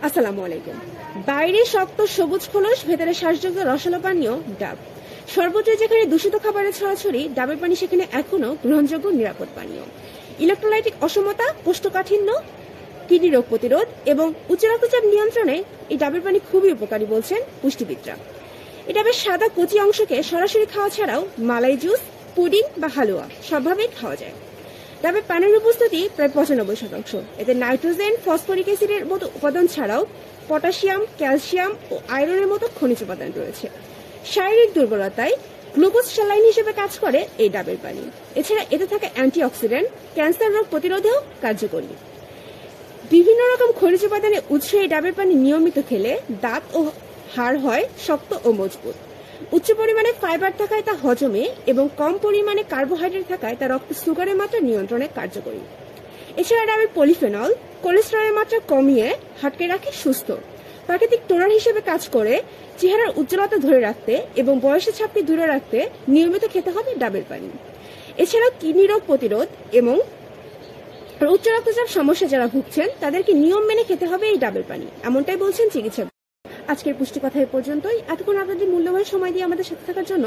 আসসালামু আলাইকুম। বাইরে শক্ত সবুজ খোলস, ভেতরে শ্বাসযোগ্য রসালো পানীয় ডাব। সর্বত্র যেখানে দূষিত খাবারের ছড়াছড়ি, ডাবের পানি সেখানে এখনো গ্রহণযোগ্য নিরাপদ পানীয়। ইলেকট্রোলাইটিক অসমতা, কোষ্ঠকাঠিন্য, কিডনি রোগ প্রতিরোধ এবং উচ্চ রক্তচাপ নিয়ন্ত্রণে এই ডাবের পানি খুবই উপকারী বলছেন পুষ্টিবিদরা। এই ডাবের সাদা কচি অংশকে সরাসরি খাওয়া ছাড়াও মালাই জুস, পুডিং বা হালুয়া সবভাবেই খাওয়া যায়। ডাবের পানির উপস্থিতি প্রায় 95%। এতে নাইট্রোজেন, ফসফরিক অ্যাসিডের মতো উপাদান ছাড়াও পটাশিয়াম, ক্যালসিয়াম ও আয়রনের মতো খনিজ উপাদান রয়েছে। শারীরিক দুর্বলতায় গ্লুকোজ স্যালাইন হিসেবে কাজ করে এই ডাবের পানি। এছাড়া এতে থাকা অ্যান্টিঅক্সিডেন্ট ক্যান্সার রোগ প্রতিরোধেও কার্যকরী। বিভিন্ন রকম খনিজ উপাদানের উৎস এই ডাবের পানি নিয়মিত খেলে দাঁত ও হাড় হয় শক্ত ও মজবুত। উচ্চ পরিমাণে ফাইবার থাকায় তা হজমে এবং কম পরিমাণে কার্বোহাইড্রেট থাকায় তা রক্তে সুগারের মাত্রা নিয়ন্ত্রণে কার্যকরী। এছাড়া ডাবের পলিফেনল কোলেস্টেরলের মাত্রা কমিয়ে হার্টকে রাখে সুস্থ। প্রাকৃতিক টোনার হিসেবে কাজ করে চেহারার উজ্জ্বলতা ধরে রাখতে এবং বয়সের ছাপকে দূরে রাখতে নিয়মিত খেতে হবে ডাবের পানি। এছাড়াও কিডনি রোগ প্রতিরোধ এবং উচ্চ রক্তচাপ সমস্যা যারা ভুগছেন তাদেরকে নিয়ম মেনে খেতে হবে এই ডাবের পানি, এমনটাই বলছেন চিকিৎসক। আজকের পুষ্টি কথা এ পর্যন্তই। এতক্ষণ আপনাদের মূল্যবান সময় দিয়ে আমাদের সাথে থাকার জন্য